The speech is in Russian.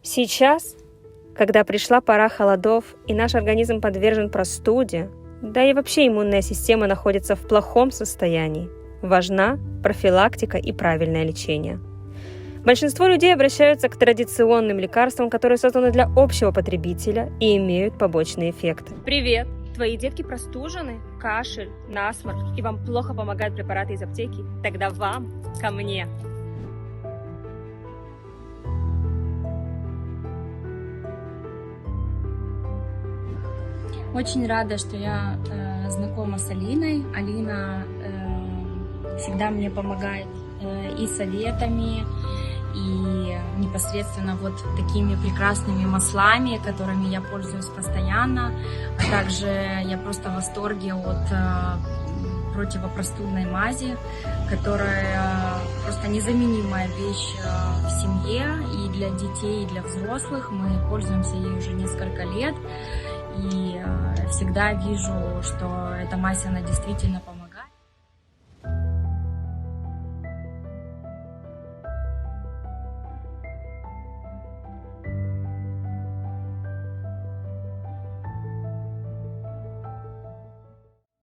Сейчас, когда пришла пора холодов и наш организм подвержен простуде, да и вообще иммунная система находится в плохом состоянии, важна профилактика и правильное лечение. Большинство людей обращаются к традиционным лекарствам, которые созданы для общего потребителя и имеют побочные эффекты. Привет! Твои детки простужены, кашель, насморк, и вам плохо помогают препараты из аптеки? Тогда вам ко мне! Очень рада, что я знакома с Алиной. Алина всегда мне помогает и советами, и непосредственно вот такими прекрасными маслами, которыми я пользуюсь постоянно. А также я просто в восторге от противопростудной мази, которая просто незаменимая вещь в семье и для детей, и для взрослых. Мы пользуемся ей уже несколько лет. И всегда вижу, что эта мазь, она действительно помогает.